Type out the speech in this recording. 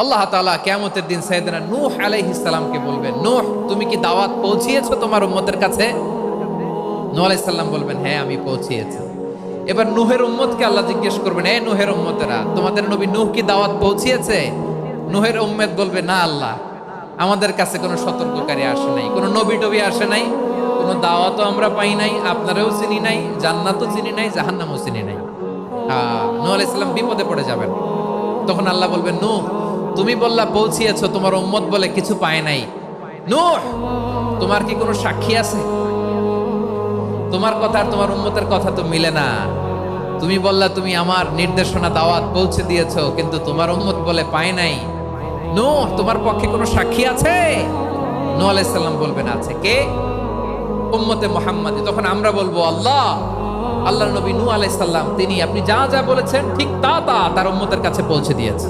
আল্লাহ তাআলা কিয়ামতের দিন সাইয়েদনা নূহ আলাইহিস সালামকে বলবেন, নূহ তুমি কি দাওয়াত পৌঁছিয়েছো তোমার উম্মতের কাছে? নূহ আলাইহিস সালাম বলবেন, হ্যাঁ আমি পৌঁছিয়েছি। এবার নূহের উম্মতকে আল্লাহ জিজ্ঞেস করবেন, এ নূহের উম্মতেরা, তোমাদের নবী নূহ কি দাওয়াত পৌঁছিয়েছে? নূহের উম্মত বলবে, না আল্লাহ, আমাদের কাছে কোনো সতর্ককারী আসে নাই, কোনো নবী টবি আসে নাই, কোনো দাওয়াতও আমরা পাই নাই, আপনারাও চিনি নাই, জান্নাতও চিনি নাই, জাহান্নামও চিনি নাই। নূহ আলাইহিস সালাম বিপদে পড়ে যাবেন। তখন আল্লাহ বলবেন, নূহ তুমি বললা পৌঁছিয়েছো, তোমার উম্মত বলে কিছু পায় নাই। নূহ তোমার কি কোনো সাক্ষী আছে? তোমার কথা আর তোমার উম্মতের কথা তো মিলে না। তুমি বললা তুমি আমার নির্দেশনা দাওয়াত পৌঁছে দিয়েছো, কিন্তু তোমার উম্মত বলে পায় নাই। নূহ তোমার পক্ষে কোনো সাক্ষী আছে? নূহ আলাইহিস সালাম বলবেন, আছে। কে? উম্মতে মুহাম্মাদী। তখন আমরা বলবো, আল্লাহ, আল্লাহর নবী নূহ আলাইহিস সালাম তিনি আপনি যা যা বলেছেন ঠিক তা তা তার উম্মতের কাছে পৌঁছে দিয়েছে।